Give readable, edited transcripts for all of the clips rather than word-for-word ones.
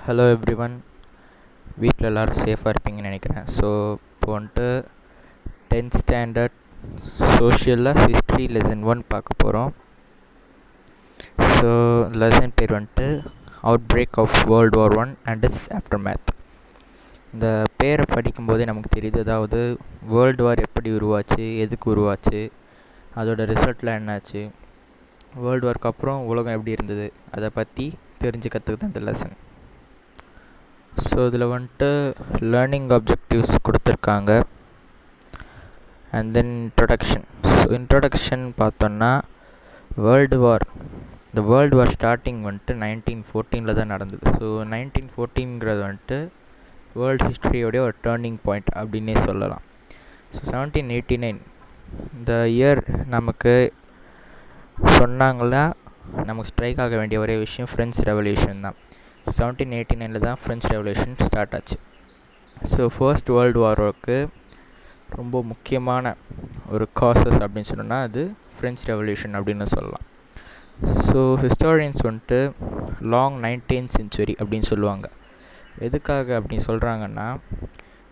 Hello everyone, வீட்டில் எல்லோரும் சேஃபாக இருப்பீங்கன்னு நினைக்கிறேன். ஸோ இப்போ வந்துட்டு 10th ஸ்டாண்டர்ட் சோஷியலில் ஹிஸ்ட்ரி லெசன் 1 பார்க்க போகிறோம். ஸோ லெசன் பேர் வந்துட்டு outbreak of world war 1 and it's aftermath. இந்த பேரை படிக்கும்போதே நமக்கு தெரியுது, அதாவது வேர்ல்டு வார் எப்படி உருவாச்சு, எதுக்கு உருவாச்சு, அதோட ரிசல்ட்லாம் என்னாச்சு, வேர்ல்டு வார்க்கு அப்புறம் உலகம் எப்படி இருந்தது, அதை பற்றி தெரிஞ்சுக்கிறதுக்கு தான் இந்த லெசன். ஸோ இதில் வந்துட்டு லேர்னிங் ஆப்ஜெக்டிவ்ஸ் கொடுத்துருக்காங்க. And then introduction. So introduction பார்த்தோன்னா இந்த வேர்ல்டு வார் ஸ்டார்டிங் வந்துட்டு 1914 தான் நடந்தது. ஸோ 1914ங்கிறது வந்துட்டு வேர்ல்டு ஹிஸ்ட்ரியோடைய ஒரு டேர்னிங் பாயிண்ட் அப்படின்னே சொல்லலாம். ஸோ 1789 இந்த இயர் நமக்கு சொன்னாங்களா, நமக்கு ஸ்ட்ரைக் ஆக வேண்டிய ஒரே விஷயம் ஃப்ரெஞ்ச் ரெவல்யூஷன் தான். 1789 தான் ஃப்ரெஞ்ச் ரெவல்யூஷன் ஸ்டார்ட் ஆச்சு. ஸோ ஃபர்ஸ்ட் வேர்ல்டு வாருக்கு ரொம்ப முக்கியமான ஒரு காசஸ் அப்படின்னு சொன்னோன்னா அது ஃப்ரெஞ்ச் ரெவல்யூஷன் அப்படின்னு சொல்லலாம். ஸோ ஹிஸ்டாரியன்ஸ் வந்துட்டு லாங் 19th century அப்படின்னு சொல்லுவாங்க. எதுக்காக அப்படின்னு சொல்கிறாங்கன்னா,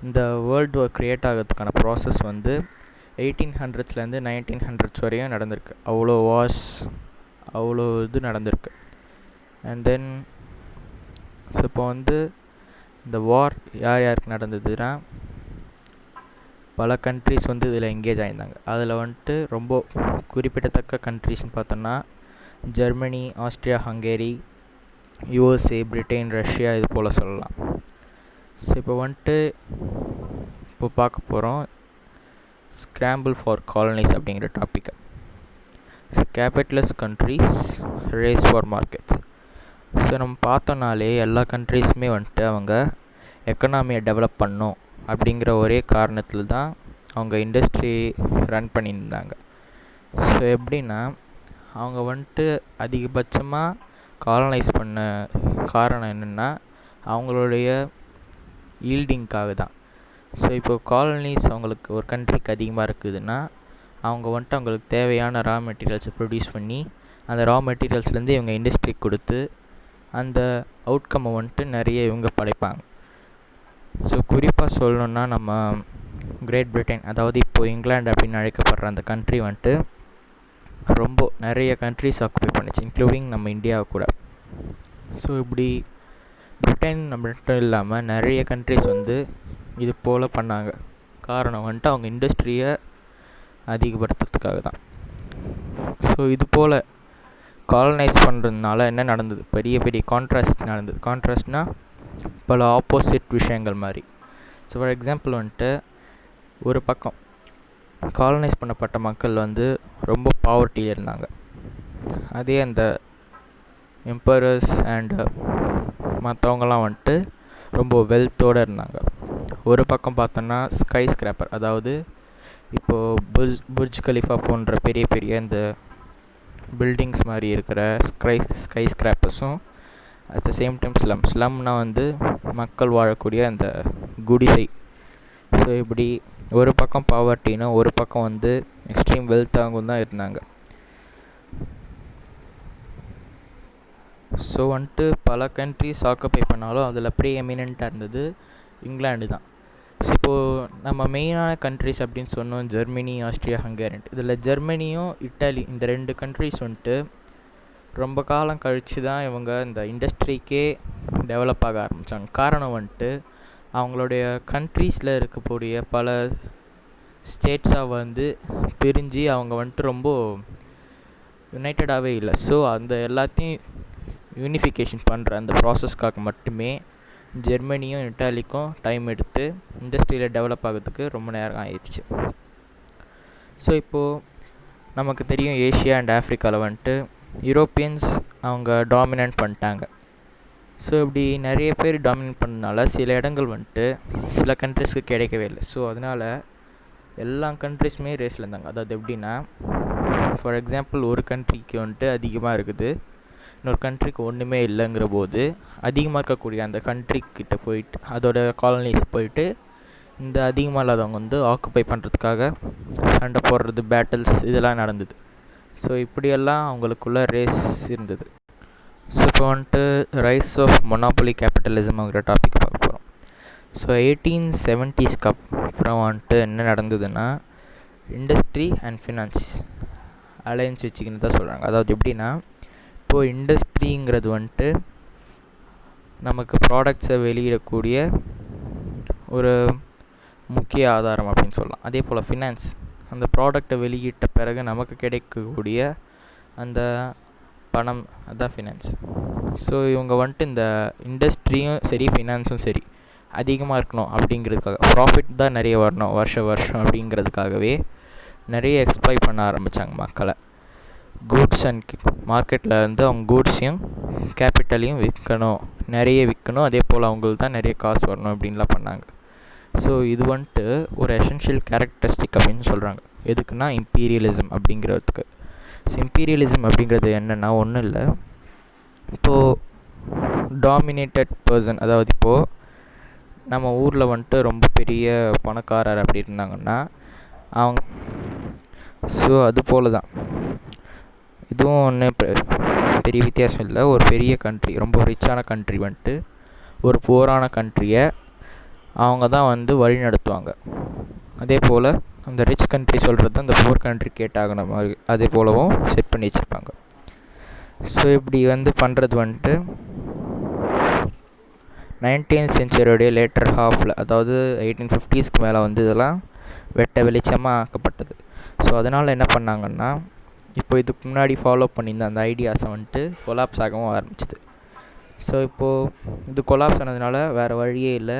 இந்த வேர்ல்டு வார் க்ரியேட் ஆகிறதுக்கான ப்ராசஸ் வந்து 1800s 1900s வரையும் நடந்திருக்கு. அவ்வளோ இது நடந்திருக்கு. அண்ட் தென் ஸோ இப்போ வந்து இந்த வார் யாருக்கு நடந்ததுன்னா, பல கண்ட்ரிஸ் வந்து இதில் எங்கேஜ் ஆகியிருந்தாங்க. அதில் வந்துட்டு ரொம்ப குறிப்பிடத்தக்க கண்ட்ரிஸ்னு பார்த்தோன்னா Germany, Austria, Hungary, USA, Britain, Russia, இது போல் சொல்லலாம். ஸோ இப்போ வந்துட்டு பார்க்க போகிறோம் ஸ்க்ராம்பிள் ஃபார் காலனிஸ் அப்படிங்கிற டாப்பிக்கை. So capitalist countries race for markets. So நம்ம பார்த்தோன்னாலே எல்லா கண்ட்ரீஸுமே வந்துட்டு அவங்க எக்கனாமியை டெவலப் பண்ணணும் அப்படிங்கிற ஒரே காரணத்தில் தான் அவங்க இண்டஸ்ட்ரி ரன் பண்ணியிருந்தாங்க. ஸோ எப்படின்னா, அவங்க வந்துட்டு அதிகபட்சமாக காலனைஸ் பண்ண காரணம் என்னென்னா அவங்களுடைய ஈல்டிங்காக தான். ஸோ இப்போ காலனிஸ் அவங்களுக்கு ஒரு கண்ட்ரிக்கு அதிகமாக இருக்குதுன்னா, அவங்க வந்துட்டு அவங்களுக்கு தேவையான ரா மெட்டீரியல்ஸை ப்ரொடியூஸ் பண்ணி அந்த ரா மெட்டீரியல்ஸ்லேருந்து இவங்க இண்டஸ்ட்ரிக்கு கொடுத்து அந்த அவுட்கம்மை வந்துட்டு நிறைய இவங்க படைப்பாங்க. ஸோ குறிப்பாக சொல்லணுன்னா, நம்ம கிரேட் பிரிட்டன், அதாவது இப்போது இங்கிலாந்து அப்படின்னு அழைக்கப்படுற அந்த கண்ட்ரி வந்துட்டு ரொம்ப நிறைய கண்ட்ரிஸ் ஆக்குபை பண்ணிச்சு, இன்க்ளூடிங் நம்ம இந்தியாவை கூட. ஸோ இப்படி பிரிட்டன் மட்டும் இல்லாமல் நிறைய கண்ட்ரிஸ் வந்து இது போல் பண்ணாங்க. காரணம் வந்துட்டு அவங்க இண்டஸ்ட்ரியை அதிகப்படுத்துறதுக்காக தான். ஸோ இது போல் காலனைஸ் பண்ணுறதுனால என்ன நடந்தது, பெரிய பெரிய கான்ட்ராஸ்ட் நடந்தது. கான்ட்ராஸ்ட்னால் பல ஆப்போசிட் விஷயங்கள் மாதிரி. ஸோ ஃபார் எக்ஸாம்பிள் வந்துட்டு ஒரு பக்கம் காலனைஸ் பண்ணப்பட்ட மக்கள் வந்து ரொம்ப பாவர்ட்டியில் இருந்தாங்க. அதே அந்த எம்பரர்ஸ் அண்டு மற்றவங்கலாம் வந்துட்டு ரொம்ப வெல்த்தோடு இருந்தாங்க. ஒரு பக்கம் பார்த்தோன்னா ஸ்கை ஸ்கிராப்பர், அதாவது இப்போது புர்ஜ் கலிஃபா போன்ற பெரிய பெரிய இந்த பில்டிங்ஸ் மாதிரி இருக்கிற ஸ்கை ஸ்கிராப்பர்ஸும், அட் த சேம் டைம் ஸ்லம்னால் வந்து மக்கள் வாழக்கூடிய அந்த குடிசை. ஸோ இப்படி ஒரு பக்கம் பாவர்ட்டினா ஒரு பக்கம் வந்து எக்ஸ்ட்ரீம் வெல்த்தாகவும் தான் இருந்தாங்க. ஸோ வந்துட்டு பல கண்ட்ரிஸ் ஆக்குபை பண்ணாலும் அதில் ப்ரீ எமினெண்ட்டாக இருந்தது இங்கிலாந்து தான். ஸோ இப்போது நம்ம மெயினான கண்ட்ரிஸ் அப்படின்னு சொன்னோம் ஜெர்மனி, ஆஸ்ட்ரியா, ஹங்கேரி. இதில் ஜெர்மனியும் இட்டாலி இந்த 2 கண்ட்ரிஸ் வந்துட்டு ரொம்ப காலம் கழித்து தான் இவங்க இந்த இண்டஸ்ட்ரிக்கே டெவலப் ஆக ஆரம்பித்தாங்க. காரணம் வந்துட்டு அவங்களுடைய கண்ட்ரீஸில் இருக்கக்கூடிய பல ஸ்டேட்ஸாக வந்து பிரிஞ்சு அவங்க வந்துட்டு ரொம்ப யுனைட்டடாகவே இல்லை. ஸோ அந்த எல்லாத்தையும் யூனிஃபிகேஷன் பண்ணுற அந்த ப்ராசஸ்க்காக மட்டுமே ஜெர்மனியும் இட்டாலிக்கும் டைம் எடுத்து இண்டஸ்ட்ரியில் டெவலப் ஆகிறதுக்கு ரொம்ப நேரம் ஆயிடுச்சு. ஸோ இப்போது நமக்கு தெரியும் ஏஷியா அண்ட் ஆஃப்ரிக்காவில் வந்துட்டு யூரோப்பியன்ஸ் அவங்க டாமினன்ட் பண்ணிட்டாங்க. ஸோ இப்படி நிறைய பேர் டாமினேட் பண்ணனால சில இடங்கள் வந்துட்டு சில கண்ட்ரிஸ்க்கு கிடைக்கவே இல்லை. ஸோ அதனால் எல்லா கண்ட்ரிஸுமே ரேஸில் இருந்தாங்க. அதாவது எப்படின்னா, ஃபார் எக்ஸாம்பிள் ஒரு கண்ட்ரிக்கு வந்துட்டு அதிகமாக இருக்குது, இன்னொரு கண்ட்ரிக்கு ஒன்றுமே இல்லைங்கிற போது அதிகமாக இருக்கக்கூடிய அந்த கண்ட்ரிக்கிட்ட போயிட்டு அதோட காலனிஸ் போயிட்டு இந்த அதிகமாக இல்லாதவங்க வந்து ஆக்குபை பண்ணுறதுக்காக சண்டை போடுறது, பேட்டில்ஸ் இதெல்லாம் நடந்தது. ஸோ இப்படியெல்லாம் அவங்களுக்குள்ள ரேஸ் இருந்தது. ஸோ இப்போ வந்துட்டு ரைஸ் ஆஃப் மொனாபொலி கேபிட்டலிசம்ங்கிற டாபிக் பார்க்க போகிறோம். ஸோ 1870ஸ்க்கு அப்புறம் வந்துட்டு என்ன நடந்ததுன்னா, இண்டஸ்ட்ரி அண்ட் ஃபினான்ஸ் அலைன்ஸ் வச்சுக்கின்னு தான் சொல்கிறாங்க. அதாவது எப்படின்னா, இப்போது இண்டஸ்ட்ரிங்கிறது வந்துட்டு நமக்கு ப்ராடக்ட்ஸை வெளியிடக்கூடிய ஒரு முக்கிய ஆதாரம் அப்படின்னு சொல்லலாம். அதே போல் ஃபினான்ஸ் அந்த ப்ராடக்டை வெளியிட்ட பிறகு நமக்கு கிடைக்கக்கூடிய அந்த பணம், அதுதான் ஃபினான்ஸ். ஸோ இவங்க வந்துட்டு இந்த இண்டஸ்ட்ரியும் சரி ஃபினான்ஸும் சரி அதிகமாக இருக்கணும் அப்படிங்கிறதுக்காக, ப்ராஃபிட் தான் நிறைய வரணும் வருஷம் அப்படிங்கிறதுக்காகவே நிறைய எக்ஸ்ப்ளாய்ட் பண்ண ஆரம்பித்தாங்க மக்களை. கூட்ஸ் அண்ட் மார்க்கெட்டில் வந்து அவங்க கூட்ஸையும் கேபிட்டலையும் நிறைய விற்கணும், அதே போல் அவங்களுக்கு தான் நிறைய காசு வரணும் அப்படின்லாம் பண்ணாங்க. ஸோ இது வந்துட்டு ஒரு எசென்ஷியல் கேரக்டரிஸ்டிக் அப்படின்னு சொல்கிறாங்க. எதுக்குன்னா இம்பீரியலிசம் அப்படிங்கிறதுக்கு. ஸோ இம்பீரியலிசம் அப்படிங்கிறது என்னென்னா ஒன்றும் இல்லை, இப்போது டாமினேட்டட் பர்சன், அதாவது இப்போது நம்ம ஊரில் வந்துட்டு ரொம்ப பெரிய பணக்காரர் அப்படி இருந்தாங்கன்னா அவங்க, ஸோ அது போல் தான் இதுவும் ஒன்று பெரிய வித்தியாசம் இல்லை. ஒரு பெரிய கண்ட்ரி, ரொம்ப ரிச்சான கண்ட்ரி வந்துட்டு ஒரு புவரான கண்ட்ரியை அவங்க தான் வந்து வழி நடத்துவாங்க. அதே போல் அந்த ரிச் கண்ட்ரி சொல்கிறது அந்த புவர் கண்ட்ரி கேட்டாகன மாதிரி அதே போலவும் செட் பண்ணி வச்சுருப்பாங்க. ஸோ இப்படி வந்து பண்ணுறது வந்துட்டு 19th செஞ்சுரியோடைய லேட்டர் ஹாஃபில், அதாவது 1850ஸ்க்கு மேலே வந்து இதெல்லாம் வெளிச்சமாக ஆக்கப்பட்டது. ஸோ அதனால் என்ன பண்ணாங்கன்னா, இப்போ இதுக்கு முன்னாடி ஃபாலோ பண்ணியிருந்த அந்த ஐடியாஸை வந்துட்டு கொலாப்ஸ் ஆகவும் ஆரம்பிச்சிது. ஸோ இப்போது இது கொலாப்ஸ் ஆனதுனால வேறு வழியே இல்லை,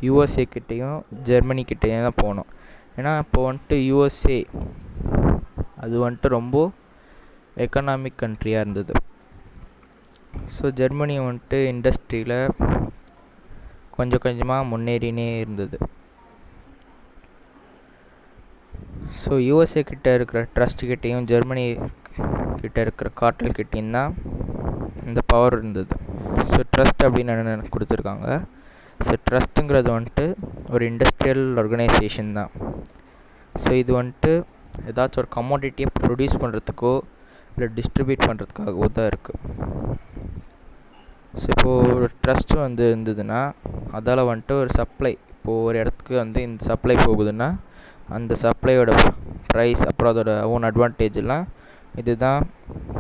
யூஎஸ்ஏ கிட்டேயும் ஜெர்மனி கிட்டேயும் தான் போகணும். ஏன்னா இப்போ வந்துட்டு யூஎஸ்ஏ அது வந்துட்டு ரொம்ப எக்கனாமிக் கண்ட்ரியாக இருந்தது. ஸோ ஜெர்மனி வந்துட்டு இண்டஸ்ட்ரியில் கொஞ்சம் கொஞ்சமாக முன்னேறினே இருந்தது. ஸோ யூஎஸ்ஏ கிட்டே இருக்கிற ட்ரஸ்ட் கிட்டேயும் ஜெர்மனி கிட்டே இருக்கிற கார்ட்டல் கிட்டேயும் தான் இந்த பவர் இருந்தது. ஸோ ட்ரஸ்ட் அப்படின்னு என்ன கொடுத்துருக்காங்க. ஸோ ட்ரஸ்ட்டுங்கிறது வந்துட்டு ஒரு இண்டஸ்ட்ரியல் ஆர்கனைசேஷன் தான். ஸோ இது வந்துட்டு ஏதாச்சும் ஒரு கமோடிட்டியை ப்ரொடியூஸ் பண்ணுறதுக்கோ இல்லை டிஸ்ட்ரிபியூட் பண்ணுறதுக்காகவோ தான் இருக்குது. ஸோ இப்போது ஒரு ட்ரஸ்ட்டு வந்து இருந்ததுன்னா அதால் வந்துட்டு ஒரு சப்ளை, இப்போது ஒரு இடத்துக்கு வந்து இந்த சப்ளை போகுதுன்னா அந்த சப்ளையோட ப்ரைஸ் அப்புறம் அதோட ஓன் அட்வான்டேஜெல்லாம் இது தான்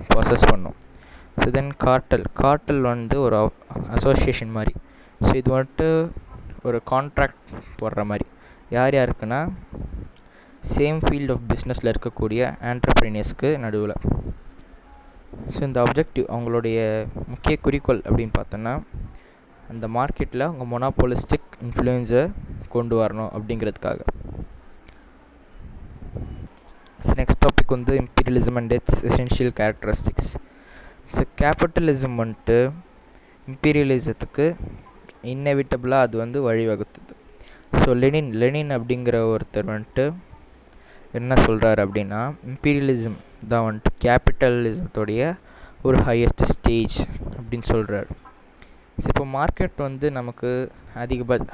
ப்ராசஸ் பண்ணும். ஸோ தென் கார்ட்டல் வந்து ஒரு அசோசியேஷன் மாதிரி. ஸோ இது வந்துட்டு ஒரு கான்ட்ராக்ட் போடுற மாதிரி. யாருக்குன்னா சேம் ஃபீல்ட் ஆஃப் பிஸ்னஸில் இருக்கக்கூடிய ஆண்டர்ப்ரினியர்ஸ்க்கு நடுவில். ஸோ இந்த ஆப்ஜெக்டிவ், அவங்களுடைய முக்கிய குறிக்கோள் அப்படின்னு பார்த்தோன்னா, அந்த மார்க்கெட்டில் அவங்க மொனாபோலிஸ்டிக் இன்ஃப்ளூயன்ஸை கொண்டு வரணும் அப்படிங்கிறதுக்காக. ஸோ நெக்ஸ்ட் டாபிக் வந்து imperialism and it's essential characteristics. So capitalism வந்துட்டு இம்பீரியலிசத்துக்கு இன்னெவிட்டபிளாக அது வந்து வழிவகுத்துது. ஸோ லெனின் அப்படிங்கிற ஒருத்தர் வந்துட்டு என்ன சொல்கிறார் அப்படின்னா, இம்பீரியலிசம் தான் வந்துட்டு கேபிட்டலிசத்தோடைய ஒரு ஹையஸ்ட் ஸ்டேஜ் அப்படின்னு சொல்கிறார். ஸோ இப்போ மார்க்கெட் வந்து நமக்கு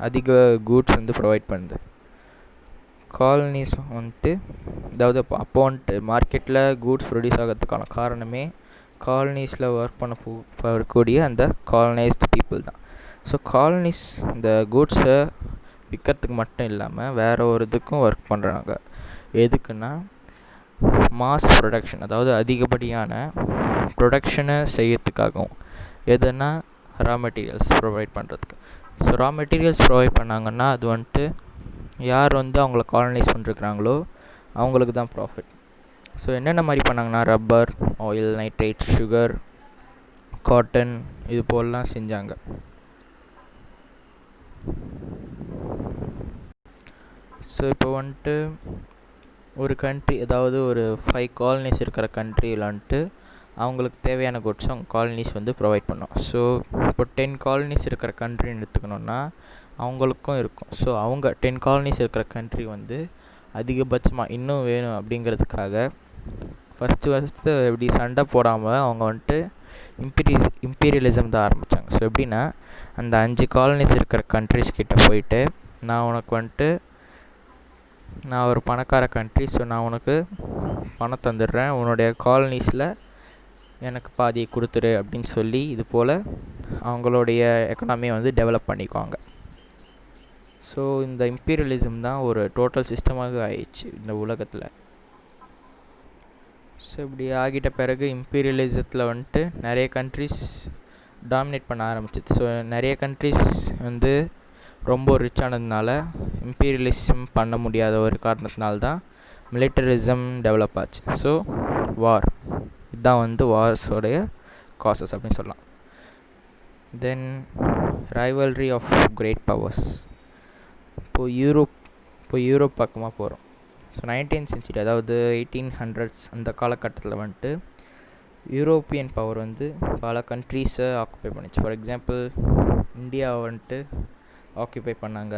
அதிக கூட்ஸ் வந்து ப்ரொவைட் பண்ணுது. காலனிஸ் வந்துட்டு, அதாவது அப்போ வந்துட்டு மார்க்கெட்டில் கூட்ஸ் ப்ரொடியூஸ் ஆகிறதுக்கான காரணமே காலனிஸில் ஒர்க் பண்ணக்கூடிய அந்த காலனைஸ்டு பீப்புள் தான். ஸோ காலனிஸ் இந்த கூட்ஸை விற்கிறதுக்கு மட்டும் இல்லாமல் வேறு ஒரு இதுக்கும் ஒர்க் பண்ணுறாங்க. எதுக்குன்னா மாஸ் ப்ரொடக்ஷன், அதாவது அதிகப்படியான ப்ரொடக்ஷனை செய்யறதுக்காகவும். எதுனா ரா மெட்டீரியல்ஸ் ப்ரொவைட் பண்ணுறதுக்கு. ஸோ ரா மெட்டீரியல்ஸ் ப்ரொவைட் பண்ணாங்கன்னா அது வந்துட்டு யார் வந்து அவங்கள காலனைஸ் பண்ணிருக்கிறாங்களோ அவங்களுக்கு தான் ப்ராஃபிட். ஸோ என்னென்ன மாதிரி பண்ணாங்கன்னா rubber, oil, nitrate, sugar, cotton இது போலலாம் செஞ்சாங்க. ஸோ இப்போ வந்துட்டு ஒரு கண்ட்ரி, அதாவது ஒரு 5 காலனிஸ் இருக்கிற கண்ட்ரியில் வந்துட்டு அவங்களுக்கு தேவையான குட்ஸ் அவங்க காலனிஸ் வந்து ப்ரொவைட் பண்ணோம். ஸோ இப்போ 10 காலனிஸ் இருக்கிற கண்ட்ரின்னு எடுத்துக்கணுன்னா அவங்களுக்கும் இருக்கும். ஸோ அவங்க 10 காலனிஸ் இருக்கிற கண்ட்ரி வந்து அதிகபட்சமாக இன்னும் வேணும் அப்படிங்கிறதுக்காக ஃபஸ்ட்டு எப்படி சண்டை போடாமல் அவங்க வந்துட்டு இம்பீரியலிசம் தான் ஆரம்பித்தாங்க. ஸோ எப்படின்னா, அந்த 5 காலனிஸ் இருக்கிற கண்ட்ரிஸ் கிட்டே போயிட்டு, நான் உனக்கு வந்துட்டு நான் ஒரு பணக்கார கண்ட்ரி, ஸோ நான் உனக்கு பணம் தந்துடுறேன், உன்னுடைய காலனிஸில் எனக்கு பாதியை கொடுத்துரு அப்படின்னு சொல்லி இது போல் அவங்களுடைய எக்கனாமியை வந்து டெவலப் பண்ணிக்குவாங்க. ஸோ இந்த இம்பீரியலிசம் தான் ஒரு டோட்டல் சிஸ்டமாக ஆயிடுச்சு இந்த உலகத்தில். ஸோ இப்படி ஆகிட்ட பிறகு இம்பீரியலிசத்தில் வந்துட்டு நிறைய கண்ட்ரிஸ் டாமினேட் பண்ண ஆரம்பிச்சிது. ஸோ நிறைய கண்ட்ரிஸ் வந்து ரொம்ப ரிச் ஆனதுனால இம்பீரியலிசம் பண்ண முடியாத ஒரு காரணத்தினால்தான் மிலிட்டரிசம் டெவலப் ஆச்சு. ஸோ வார், இதுதான் வந்து வார்ஸோடைய காசஸ் அப்படின்னு சொல்லலாம். தென் ரைவல்ரி ஆஃப் கிரேட் பவர்ஸ். இப்போ யூரோப் பக்கமாக போகிறோம். ஸோ 19th century, அதாவது 1800s அந்த காலகட்டத்தில் வந்துட்டு யூரோப்பியன் பவர் வந்து பல கண்ட்ரீஸை ஆக்குப்பை பண்ணிச்சு. ஃபார் எக்ஸாம்பிள் இந்தியாவை வந்துட்டு ஆக்குப்பை பண்ணாங்க.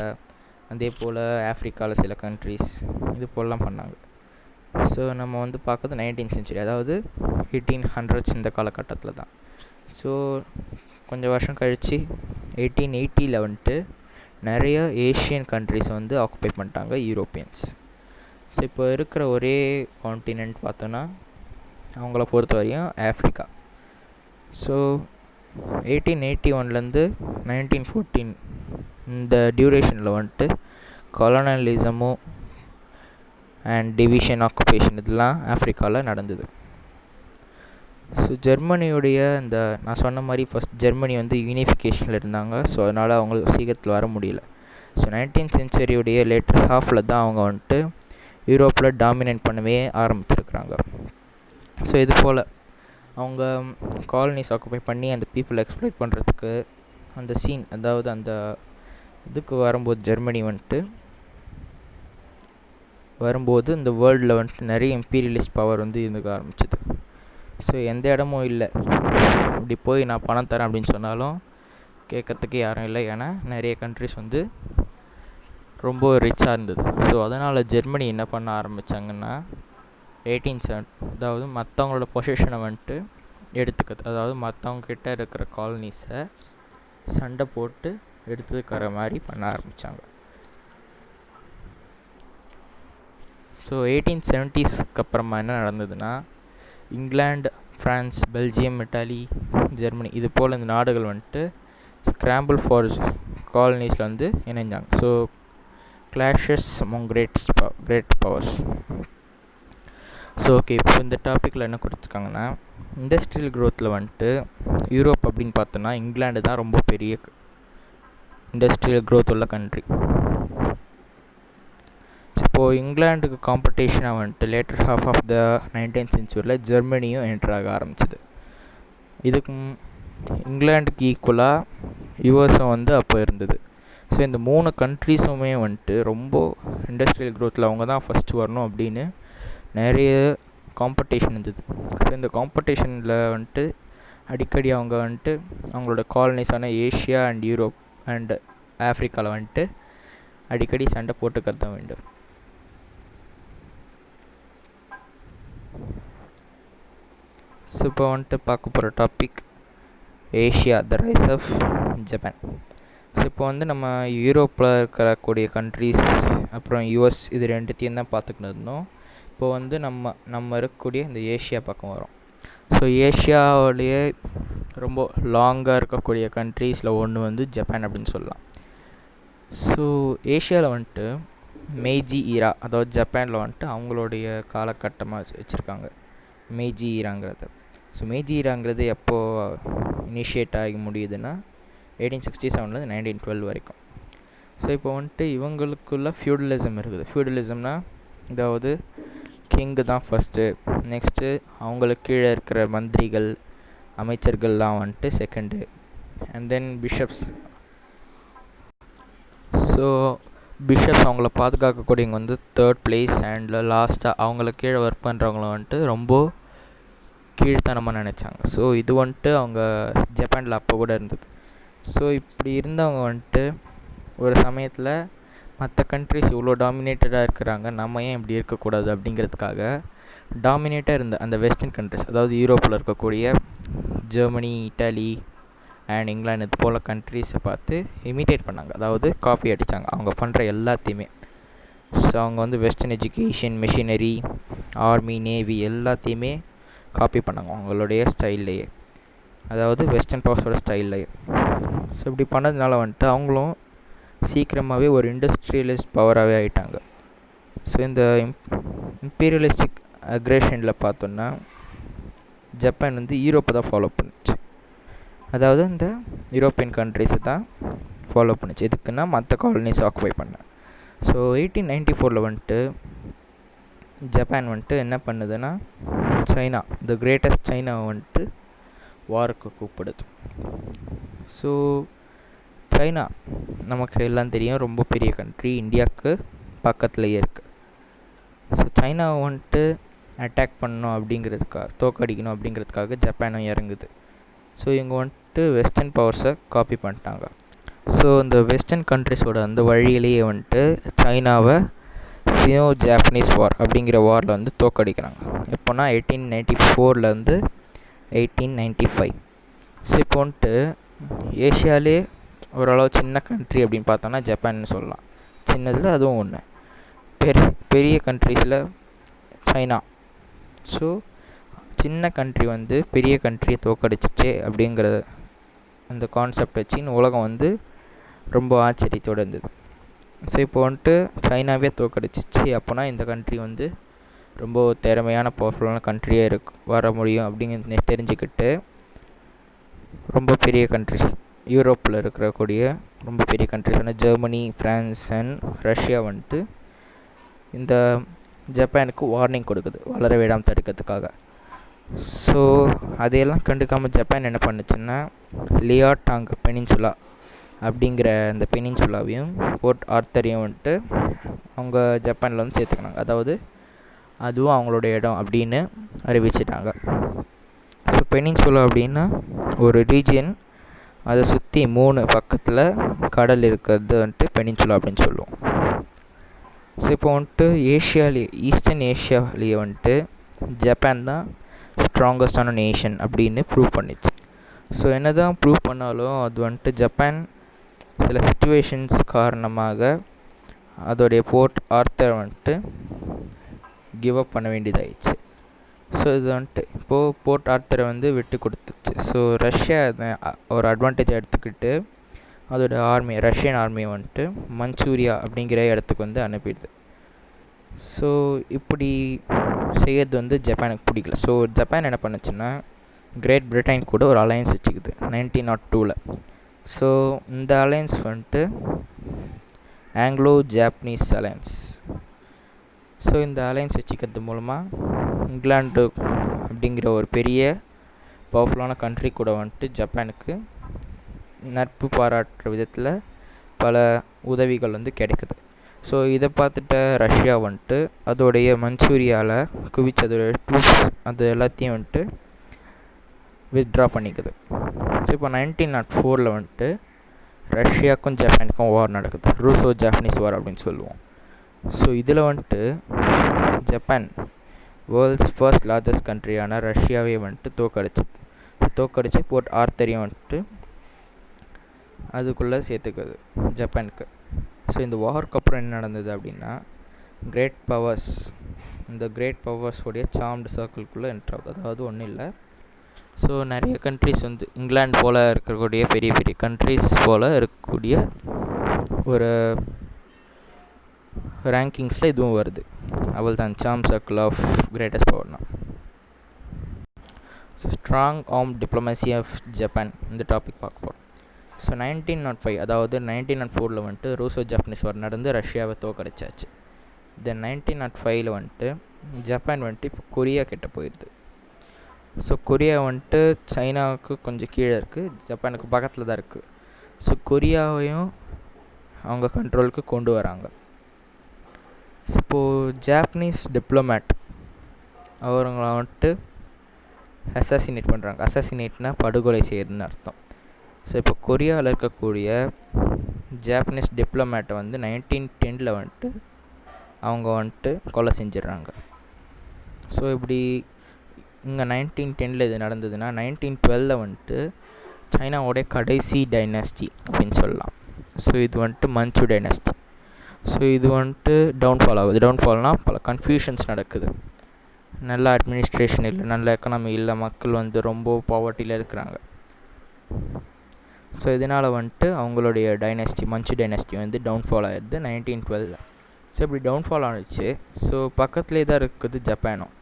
அதே போல் ஆஃப்ரிக்காவில் சில கண்ட்ரீஸ் இது போலலாம் பண்ணாங்க. ஸோ நம்ம வந்து பார்க்குறது 19th century, அதாவது 1800s இந்த காலகட்டத்தில் தான். ஸோ கொஞ்சம் வருஷம் கழித்து 1880 வந்துட்டு நிறைய ஏஷியன் கண்ட்ரிஸ் வந்து ஆக்குப்பை பண்ணிட்டாங்க யூரோப்பியன்ஸ். ஸோ இப்போ இருக்கிற ஒரே கான்டினென்ட் பார்த்தோன்னா அவங்கள பொறுத்த வரையும் ஆஃப்ரிக்கா. ஸோ 1881 1914 இந்த டியூரேஷனில் வந்துட்டு கொலனலிசமும் அண்ட் டிவிஷன், ஆக்குபேஷன் இதெல்லாம் ஆஃப்ரிக்காவில் நடந்தது. ஸோ ஜெர்மனியுடைய இந்த நான் சொன்ன மாதிரி ஃபஸ்ட் ஜெர்மனி வந்து யூனிஃபிகேஷனில் இருந்தாங்க. ஸோ அதனால் அவங்களுக்கு சீக்கிரத்தில் வர முடியல. ஸோ 19th century லேட்டர் ஹாஃபில் தான் அவங்க வந்துட்டு யூரோப்பில் டாமினேட் பண்ணவே ஆரம்பிச்சிருக்கிறாங்க. ஸோ இது போல் அவங்க காலனிஸ் ஆக்குபை பண்ணி அந்த பீப்புளை எக்ஸ்ப்ளாய்ட் பண்ணுறதுக்கு அந்த சீன், அதாவது அந்த இதுக்கு வரும்போது ஜெர்மனி வந்துட்டு வரும்போது இந்த வேர்ல்டில் வந்துட்டு நிறைய இம்பீரியலிஸ்ட் பவர் வந்து இருந்துக்க ஆரம்பிச்சிது. ஸோ எந்த இடமும் இல்லை இப்படி போய் நான் பணம் தரேன் அப்படின்னு சொன்னாலும் கேட்கறதுக்கு யாரும் இல்லை. ஏன்னா நிறைய கண்ட்ரிஸ் வந்து ரொம்ப ரிச்சாக இருந்தது. ஸோ அதனால் ஜெர்மனி என்ன பண்ண ஆரம்பித்தாங்கன்னா 1870, அதாவது மற்றவங்களோட பொசிஷனை வந்துட்டு எடுத்துக்கிறது, அதாவது மற்றவங்கக்கிட்ட இருக்கிற காலனிஸை சண்டை போட்டு எடுத்துக்கிற மாதிரி பண்ண ஆரம்பித்தாங்க. ஸோ 1870ஸ்க்கு அப்புறமா என்ன நடந்ததுன்னா England, France, Belgium, Italy, Germany இது போல் இந்த நாடுகள் வந்துட்டு ஸ்க்ராம்பிள் ஃபார் காலனிஸில் வந்து இணைஞ்சாங்க. So clashes among great powers. So okay, இப்போ இந்த டாப்பிக்கில் என்ன கொடுத்துருக்காங்கன்னா இண்டஸ்ட்ரியல் க்ரோத்தில் வந்துட்டு யூரோப் அப்படின்னு பார்த்தோன்னா இங்கிலாந்து தான் ரொம்ப பெரிய இண்டஸ்ட்ரியல் க்ரோத் உள்ள கண்ட்ரி. இப்போது இங்கிலாந்துக்கு காம்படிஷனாக வந்துட்டு later half of the 19th century ஜெர்மனியும் என்டர் ஆக ஆரம்பிச்சிது. இதுக்கு இங்கிலாந்துக்கு ஈக்குவலாக யூஎஸும் வந்து அப்போ இருந்தது. ஸோ இந்த 3 கண்ட்ரீஸுமே வந்துட்டு ரொம்ப இண்டஸ்ட்ரியல் க்ரோத்தில் அவங்க தான் ஃபஸ்ட்டு வரணும் அப்படின்னு நிறைய காம்படிஷன் இருந்தது. ஸோ இந்த காம்படிஷனில் வந்துட்டு அடிக்கடி அவங்க வந்துட்டு அவங்களோட காலனிஸான ஏஷியா அண்ட் யூரோப் அண்ட் ஆஃப்ரிக்காவில் வந்துட்டு அடிக்கடி சண்டை போட்டுக்கிறது தான் வேண்டும். ஸோ இப்போ வந்துட்டு பார்க்க போகிற topic Asia, the rise of Japan. So இப்போ வந்து நம்ம யூரோப்பில் இருக்கக்கூடிய கண்ட்ரீஸ் அப்புறம் யூஎஸ் இது ரெண்டுத்தையும் தான் பார்த்துக்கிட்டு இருந்தோம். இப்போ வந்து நம்ம இருக்கக்கூடிய இந்த ஏஷியா பக்கம் வரும். ஸோ ஏஷியாவிலேயே ரொம்ப லாங்காக இருக்கக்கூடிய கண்ட்ரீஸில் ஒன்று வந்து ஜப்பான் அப்படின்னு சொல்லலாம். ஸோ ஏஷியாவில் வந்துட்டு மெய்ஜி ஈரா, அதாவது ஜப்பானில் வந்துட்டு அவங்களுடைய காலகட்டமாக வச்சுருக்காங்க மெய்ஜி ஈராங்கிறது. ஸோ மெய்ஜி ஈராங்கிறது எப்போது இனிஷியேட் ஆகி முடியுதுன்னா 1867 1912 வரைக்கும். ஸோ இப்போ வந்துட்டு இவங்களுக்குள்ள ஃபியூடலிசம் இருக்குது. ஃபியூடலிசம்னால் அதாவது கிங்கு தான் ஃபஸ்ட்டு, நெக்ஸ்ட்டு அவங்களுக்கு கீழே இருக்கிற மந்திரிகள், அமைச்சர்கள்லாம் வந்துட்டு second, and then bishops. So bishops அவங்கள பாதுகாக்கக்கூடியவங்க வந்து தேர்ட் பிளேஸ், அண்ட் லாஸ்ட்டாக அவங்களுக்கு கீழே ஒர்க் பண்ணுறவங்கள வந்துட்டு ரொம்ப கீழ்த்தனமாக நினச்சாங்க. ஸோ இது வந்துட்டு அவங்க ஜப்பானில் அப்போ கூட இருந்தது. ஸோ இப்படி இருந்தவங்க வந்துட்டு ஒரு சமயத்தில் மற்ற கண்ட்ரிஸ் இவ்வளோ டாமினேட்டடாக இருக்கிறாங்க, நம்ம ஏன் இப்படி இருக்கக்கூடாது அப்படிங்கிறதுக்காக டாமினேட்டாக இருந்த அந்த வெஸ்டர்ன் கண்ட்ரிஸ், அதாவது யூரோப்பில் இருக்கக்கூடிய ஜெர்மனி, இட்டாலி அண்ட் இங்கிலாந்து இது போல் கண்ட்ரிஸை பார்த்து இமிட்டேட் பண்ணாங்க, அதாவது காப்பி அடித்தாங்க அவங்க பண்ணுற எல்லாத்தையுமே. ஸோ அவங்க வந்து western education, missionary, army, navy எல்லாத்தையுமே காப்பி பண்ணாங்க அவங்களுடைய ஸ்டைல்லையே, அதாவது வெஸ்டர்ன் பவர்ஸோட ஸ்டைல்லையே. ஸோ இப்படி பண்ணதுனால வந்துட்டு அவங்களும் சீக்கிரமாகவே ஒரு இண்டஸ்ட்ரியலிஸ்ட் பவராகவே ஆகிட்டாங்க. ஸோ இந்த இம்பீரியலிஸ்டிக் அக்ரேஷனில் பார்த்தோன்னா ஜப்பான் வந்து யூரோப்பை தான் ஃபாலோ பண்ணுச்சு. அதாவது இந்த யூரோப்பியன் கண்ட்ரிஸை தான் ஃபாலோ பண்ணுச்சு. எதுக்குன்னா மற்ற காலனிஸ் ஆக்குபை பண்ண. ஸோ 1894 வந்துட்டு ஜப்பான் வந்துட்டு என்ன பண்ணுதுன்னா சைனா, த கிரேட்டஸ்ட் சைனாவை வந்துட்டு வாருக்கு கூப்பிடுது. ஸோ சைனா நமக்கு எல்லாம் தெரியும், ரொம்ப பெரிய கண்ட்ரி, இந்தியாவுக்கு பக்கத்துலேயே இருக்குது. ஸோ சைனாவை வந்துட்டு அட்டாக் பண்ணணும் அப்படிங்கிறதுக்காக, தோக்கடிக்கணும் அப்படிங்கிறதுக்காக ஜப்பானும் இறங்குது. ஸோ இவங்க வந்துட்டு வெஸ்டர்ன் பவர்ஸை காப்பி பண்ணிட்டாங்க. ஸோ இந்த வெஸ்டர்ன் கண்ட்ரிஸோட அந்த வழியிலேயே வந்துட்டு சைனாவை சினோ ஜாப்பனீஸ் வார் அப்படிங்கிற வாரில் வந்து தோக்கடிக்கிறாங்க. எப்போனா 1894 1895. ஸோ இப்போ வந்துட்டு ஏஷியாலே ஓரளவு சின்ன கண்ட்ரி அப்படின்னு பார்த்தோன்னா ஜப்பான்னு சொல்லலாம். சின்னதில் அதுவும் ஒன்று. பெரிய கண்ட்ரிஸில் சைனா. ஸோ சின்ன கண்ட்ரி வந்து பெரிய கண்ட்ரியை தோக்கடிச்சிச்சே அப்படிங்கிற அந்த கான்செப்ட் வச்சு உலகம் வந்து ரொம்ப ஆச்சரியத்தோடு இருந்தது. ஸோ இப்போ வந்துட்டு சைனாவே தோக்கடிச்சிச்சு, அப்போனா இந்த கண்ட்ரி வந்து ரொம்ப திறமையான பவர்ஃபுல்லான கண்ட்ரியாக வர முடியும் அப்படிங்கிற தெரிஞ்சுக்கிட்டு ரொம்ப பெரிய கண்ட்ரிஸ், யூரோப்பில் இருக்கக்கூடிய ரொம்ப பெரிய கண்ட்ரிஸான ஜெர்மனி, ஃப்ரான்ஸ் அண்ட் ரஷ்யா வந்துட்டு இந்த ஜப்பானுக்கு வார்னிங் கொடுக்குது, வளர விடாமல் தடுக்கிறதுக்காக. ஸோ அதையெல்லாம் கண்டுக்காமல் ஜப்பான் என்ன பண்ணுச்சுன்னா லியாடாங் பெனின்சுலா அப்படிங்கிற அந்த பெனின்சுலாவையும் போர்ட் ஆர்த்தரையும் வந்துட்டு அவங்க ஜப்பானில் வந்து சேர்த்துக்கினாங்க. அதாவது அதுவும் அவங்களோட இடம் அப்படின்னு அறிவிச்சிட்டாங்க. ஸோ பெனின்சுலா அப்படின்னா ஒரு ரீஜியன், அதை சுற்றி 3 பக்கத்தில் கடல் இருக்கிறது வந்துட்டு பெனின்சுலா அப்படின்னு சொல்லுவோம். ஸோ இப்போ வந்துட்டு ஏஷியாலேயே, ஈஸ்டர்ன் ஏஷியாலேயே வந்துட்டு ஜப்பான் தான் ஸ்ட்ராங்கஸ்டான நேஷன் அப்படின்னு ப்ரூவ் பண்ணிச்சு. ஸோ என்ன தான் ப்ரூவ் பண்ணாலும் அது வந்துட்டு ஜப்பான் சில சிச்சுவேஷன்ஸ் காரணமாக அதோடைய போர்ட் ஆர்த்தர் வந்துட்டு கிவ் அப் பண்ண வேண்டியதாகிடுச்சு. ஸோ இது வந்துட்டு இப்போது போர்ட் ஆர்த்தரை வந்து விட்டு கொடுத்துச்சு. ஸோ ரஷ்யா ஒரு அட்வான்டேஜ் எடுத்துக்கிட்டு அதோட ஆர்மி, ரஷ்யன் ஆர்மியை வந்துட்டு மஞ்சூரியா அப்படிங்கிற இடத்துக்கு வந்து அனுப்பிடுது. ஸோ இப்படி செய்கிறது வந்து ஜப்பானுக்கு பிடிக்கல. ஸோ ஜப்பான் என்ன பண்ணுச்சுன்னா கிரேட் பிரிட்டன் கூட ஒரு அலையன்ஸ் வச்சுக்குது 1902. ஸோ இந்த அலையன்ஸ் வந்துட்டு ஆங்கிலோ ஜாப்பனீஸ் அலையன்ஸ். ஸோ இந்த அலையன்ஸ் வச்சுக்கிறது மூலமாக இங்கிலாந்து அப்படிங்கிற ஒரு பெரிய பவர்ஃபுல்லான கண்ட்ரி கூட வந்துட்டு ஜப்பானுக்கு நட்பு பாராட்டுற விதத்தில் பல உதவிகள் வந்து கிடைக்குது. ஸோ இதை பார்த்துட்ட ரஷ்யா வந்துட்டு அதோடைய மஞ்சூரியாவில் குவிச்சதோடைய ட்ரூப்ஸ் அது எல்லாத்தையும் வந்துட்டு வித்ட்ரா பண்ணிக்குது. ஸோ இப்போ 1904 வந்துட்டு ரஷ்யாவுக்கும் ஜப்பானுக்கும் வார் நடக்குது, ரூசோ ஜாப்பனீஸ் வார் அப்படின்னு சொல்லுவோம். ஸோ இதில் வந்துட்டு ஜப்பான் வேர்ல்ட்ஸ் ஃபர்ஸ்ட் லார்ஜஸ்ட் கண்ட்ரியான ரஷ்யாவே வந்துட்டு தோக்கடிச்சு போர்ட் ஆர்த்தரையும் வந்துட்டு அதுக்குள்ளே சேர்த்துக்குது ஜப்பானுக்கு. ஸோ இந்த வார்க்கு அப்புறம் என்ன நடந்தது அப்படின்னா கிரேட் பவர்ஸ், இந்த கிரேட் பவர்ஸோடைய சார்ம்டு சர்க்கிள்குள்ளே என்ட்ரு ஆகுது. அதாவது ஒன்றும் இல்லை, ஸோ நிறைய கண்ட்ரிஸ் வந்து இங்கிலாந்து போல் இருக்கக்கூடிய பெரிய பெரிய கண்ட்ரிஸ் போல் இருக்கக்கூடிய ஒரு ரேங்கிங்ஸில் இதுவும் வருது. அவள் தான் சார்ம் சர்க்கிள் ஆஃப் கிரேட்டஸ்ட் பவர்னா. So strong arm diplomacy of Japan இந்த டாபிக் பார்க்க போகிறோம். ஸோ 1905, அதாவது 1904 வந்துட்டு ரூசோ ஜாப்பனீஸ் வார் நடந்து ரஷ்யாவை தோக்கடிச்சாச்சு. தென் 1905 வந்துட்டு ஜப்பான் வந்துட்டு இப்போ கொரியா கிட்ட போயிடுது. ஸோ கொரியா வந்துட்டு சைனாவுக்கு கொஞ்சம் கீழே இருக்குது, ஜப்பானுக்கு பக்கத்தில் தான் இருக்குது. ஸோ கொரியாவையும் அவங்க கண்ட்ரோலுக்கு கொண்டு வராங்க. ஸோ இப்போது ஜாப்பனீஸ் டிப்ளமேட் அவங்கள வந்துட்டு அசாசினேட் பண்ணுறாங்க. அசாசினேட்னா படுகொலை செய்யறதுன்னு அர்த்தம். ஸோ இப்போ கொரியாவில் இருக்கக்கூடிய ஜாப்பனீஸ் டிப்ளமேட்டை வந்து 1910 வந்துட்டு அவங்க வந்துட்டு கொலை செஞ்சிடுறாங்க. ஸோ இப்படி இங்கே 1910 இது நடந்ததுன்னா 1912 வந்துட்டு சைனாவோடைய கடைசி டைனாஸ்டி அப்படின்னு சொல்லலாம். ஸோ இது வந்துட்டு மஞ்சு டைனாஸ்டி. ஸோ இது வந்துட்டு டவுன்ஃபால் ஆகுது. டவுன்ஃபால்னால் பல கன்ஃபியூஷன்ஸ் நடக்குது. நல்ல அட்மினிஸ்ட்ரேஷன் இல்லை, நல்ல எக்கனாமி இல்லை, மக்கள் வந்து ரொம்ப பாவர்ட்டியில் இருக்கிறாங்க. ஸோ இதனால் வந்துட்டு அவங்களுடைய டைனஸ்டி மஞ்சு டைனஸ்டி வந்து டவுன்ஃபால் ஆகிடுது 1912. ஸோ இப்படி டவுன்ஃபால் ஆகிடுச்சு. ஸோ பக்கத்துலேயே தான் இருக்குது ஜப்பானும்,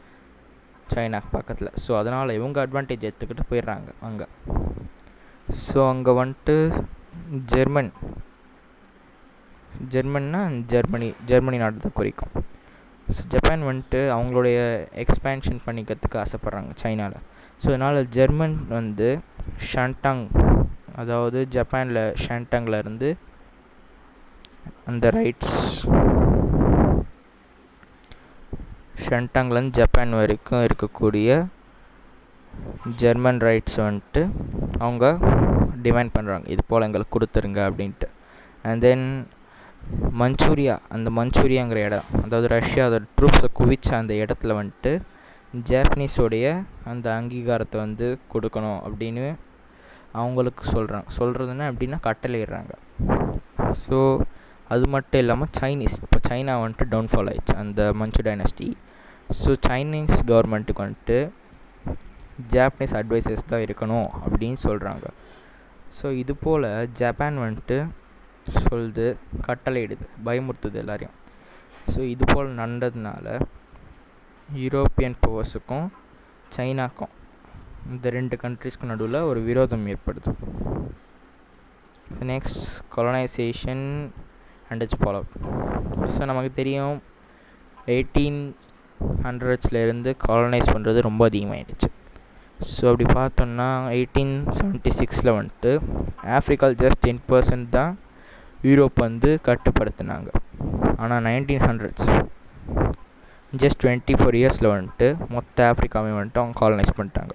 சைனாக்கு பக்கத்தில். ஸோ அதனால் இவங்க அட்வான்டேஜ் எடுத்துக்கிட்டு போயிடுறாங்க அங்கே. ஸோ அங்கே வந்துட்டு ஜெர்மன்னா ஜெர்மனி நாடு தான் குறிக்கும். ஸோ ஜப்பான் வந்துட்டு அவங்களுடைய எக்ஸ்பேன்ஷன் பண்ணிக்கிறதுக்கு ஆசைப்பட்றாங்க சைனாவில். ஸோ அதனால் ஜெர்மன் வந்து ஷான்டாங், அதாவது ஜப்பானில் ஷான்டாங்கில் இருந்து அந்த ரைட்ஸ் ஷான்டாங்லேருந்து ஜப்பான் வரைக்கும் இருக்கக்கூடிய ஜெர்மன் ரைட்ஸ் வந்துட்டு அவங்க டிமாண்ட் பண்ணுறாங்க, இது போல் எங்களுக்கு கொடுத்துருங்க அப்படின்ட்டு. அண்ட் தென் மஞ்சூரியாங்கிற இடம், அதாவது ரஷ்யா அதோட ட்ரூப்ஸை குவிச்ச அந்த இடத்துல வந்துட்டு ஜாப்பனீஸோடைய அந்த அங்கீகாரத்தை வந்து கொடுக்கணும் அப்படின்னு அவங்களுக்கு சொல்கிறதுன்னா எப்படின்னா கட்டளையிடுறாங்க. ஸோ அது மட்டும் இல்லாமல் இப்போ சைனா வந்துட்டு டவுன்ஃபால் ஆயிடுச்சு அந்த மஞ்சு டைனஸ்டி. ஸோ சைனீஸ் கவர்மெண்ட்டுக்கு வந்துட்டு ஜாப்பனீஸ் அட்வைசர்ஸ் தான் இருக்கணும் அப்படின்னு சொல்கிறாங்க. ஸோ இது போல் ஜப்பான் வந்துட்டு சொல்லுது, கட்டளையிடுது, பயமுறுத்துது எல்லாரையும். ஸோ இது போல் நடந்ததுனால யூரோப்பியன் பவர்ஸுக்கும் சைனாக்கும், இந்த 2 கண்ட்ரிஸ்க்கு நடுவில் ஒரு விரோதம் ஏற்படுது. So next colonisation and it's follow. So நமக்கு தெரியும் 1800s காலனைஸ் பண்ணுறது ரொம்ப அதிகமாகிடுச்சு. ஸோ அப்படி பார்த்தோம்னா 1876 வந்துட்டு ஆஃப்ரிக்காவில் ஜஸ்ட் 10% தான் யூரோப் வந்து கட்டுப்படுத்தினாங்க. ஆனால் 1900s ஜஸ்ட் 24 இயர்ஸில் வந்துட்டு மொத்த ஆஃப்ரிக்காவே வந்துட்டு அவங்க காலனைஸ் பண்ணிட்டாங்க.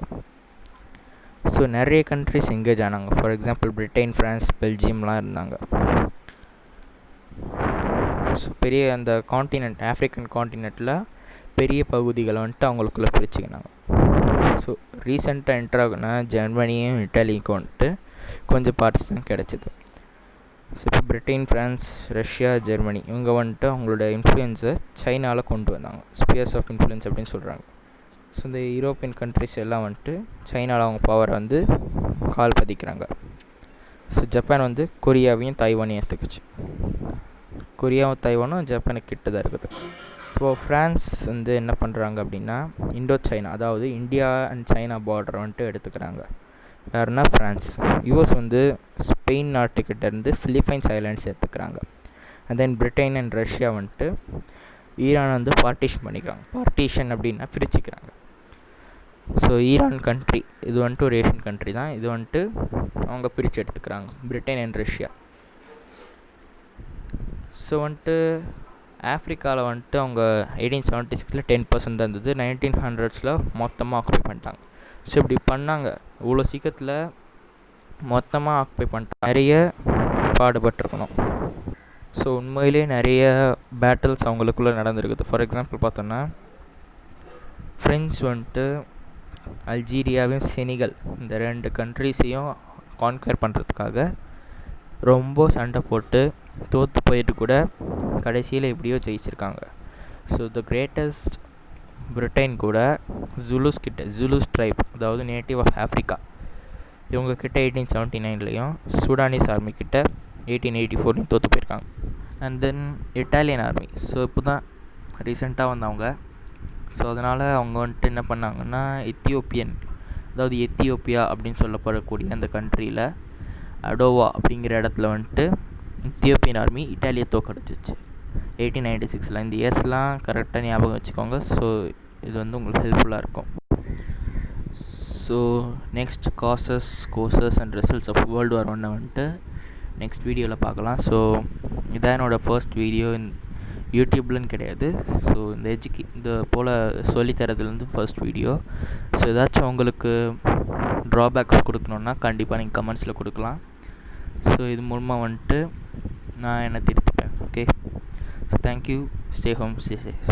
ஸோ நிறைய கண்ட்ரிஸ் எங்கேஜ் ஆனாங்க. ஃபார் எக்ஸாம்பிள் பிரிட்டன், ஃப்ரான்ஸ், பெல்ஜியம்லாம் இருந்தாங்க. ஸோ பெரிய அந்த காண்டினென்ட், ஆஃப்ரிக்கன் காண்டினென்ட்டில் பெரிய பகுதிகளை வந்துட்டு அவங்களுக்குள்ளே பிரிச்சுக்கினாங்க. ஸோ ரீசெண்டாக என்டர் ஆகுனா ஜெர்மனியும் இட்டாலிக்கும் வந்துட்டு கொஞ்சம் பார்ட்ஸ் தான் கிடச்சிது. ஸோ இப்போ பிரிட்டன், ஃப்ரான்ஸ், ரஷ்யா, ஜெர்மனி இவங்க வந்துட்டு அவங்களோட இன்ஃப்ளூயன்ஸை சைனாவில் கொண்டு வந்தாங்க. ஸ்பியர்ஸ் ஆஃப் இன்ஃப்ளூயன்ஸ் அப்படின்னு சொல்கிறாங்க. ஸோ இந்த யூரோப்பியன் கண்ட்ரிஸ் எல்லாம் வந்துட்டு சைனாவில் அவங்க பவரை வந்து கால் பதிக்கிறாங்க. ஸோ ஜப்பான் வந்து கொரியாவையும் தைவானையும் எடுத்துக்கிச்சு. கொரியாவும் தைவானும் ஜப்பானுக்கு கிட்ட தான் இருக்குது. ஸோ ஃப்ரான்ஸ் வந்து என்ன பண்ணுறாங்க அப்படின்னா இண்டோ சைனா, அதாவது இந்தியா அண்ட் சைனா பார்டரை வந்துட்டு எடுத்துக்கிறாங்க. யாருன்னா ஃப்ரான்ஸ். யூஎஸ் வந்து ஸ்பெயின் நாட்டுக்கிட்டேருந்து ஃபிலிப்பைன்ஸ் ஐலாண்ட்ஸ் எடுத்துக்கிறாங்க. And then Britain and Russia வந்துட்டு ஈரான் வந்து பார்ட்டிஷன் அப்படின்னா பிரிச்சுக்கிறாங்க. ஸோ ஈரான் கண்ட்ரி இது வந்துட்டு ஒரு ஏஷியன் கண்ட்ரி தான். இது வந்துட்டு அவங்க பிரித்து எடுத்துக்கிறாங்க, பிரிட்டன் அண்ட் ரஷ்யா. ஸோ வந்துட்டு ஆஃப்ரிக்காவில் வந்துட்டு அவங்க 1876 10% தான் இருந்தது. 1900s மொத்தமாக ஆக்குபை பண்ணிட்டாங்க. ஸோ இப்படி பண்ணாங்க, இவ்வளோ சீக்கிரத்தில் மொத்தமாக ஆக்குபை பண்ணிட்டாங்க. நிறைய பாடுபட்டிருக்கணும். ஸோ உண்மையிலே நிறைய பேட்டில்ஸ் அவங்களுக்குள்ளே நடந்துருக்குது. ஃபார் எக்ஸாம்பிள் பார்த்தோன்னா ஃப்ரெஞ்ச் வந்துட்டு அல்ஜீரியாவையும் செனிகல் இந்த 2 கண்ட்ரிஸையும் கான்கர் பண்ணுறதுக்காக ரொம்ப சண்டை போட்டு தோற்று போயிட்டு கூட கடைசியில் எப்படியோ ஜெயிச்சிருக்காங்க. ஸோ த கிரேட்டஸ்ட் பிரிட்டன் கூட ஜுலூஸ் ட்ரைப், அதாவது நேட்டிவ் ஆஃப் ஆஃப்ரிக்கா, இவங்கக்கிட்ட 1879 சூடானிஸ் ஆர்மி கிட்ட 1884 தோற்று போயிருக்காங்க. And then Italian army. So இப்போ தான் ரீசெண்டாக வந்தவங்க. ஸோ அதனால் அவங்க வந்துட்டு என்ன பண்ணாங்கன்னா எத்தியோப்பியா அப்படின்னு சொல்லப்படக்கூடிய அந்த கண்ட்ரியில் அடோவா அப்படிங்கிற இடத்துல வந்துட்டு எத்தியோப்பியன் ஆர்மி இட்டாலியை தோக்கடிச்சிச்சு 1896. இந்த இயர்ஸ்லாம் கரெக்டாக ஞாபகம் வச்சுக்கோங்க. ஸோ இது வந்து உங்களுக்கு ஹெல்ப்ஃபுல்லாக இருக்கும். So next courses and results of World War I வந்துட்டு நெக்ஸ்ட் வீடியோவில் பார்க்கலாம். ஸோ இதான் என்னோடய ஃபர்ஸ்ட் வீடியோ யூடியூப்லன்னு கிடையாது. ஸோ இந்த போல் சொல்லித்தரதுலேருந்து ஃபர்ஸ்ட் வீடியோ. ஸோ ஏதாச்சும் உங்களுக்கு ட்ராபேக்ஸ் கொடுக்கணுன்னா கண்டிப்பாக நீங்கள் கமெண்ட்ஸில் கொடுக்கலாம். ஸோ இது மூலமாக வந்துட்டு நான் என்ன திருப்பிப்பேன். Okay, so thank you. Stay home, stay safe.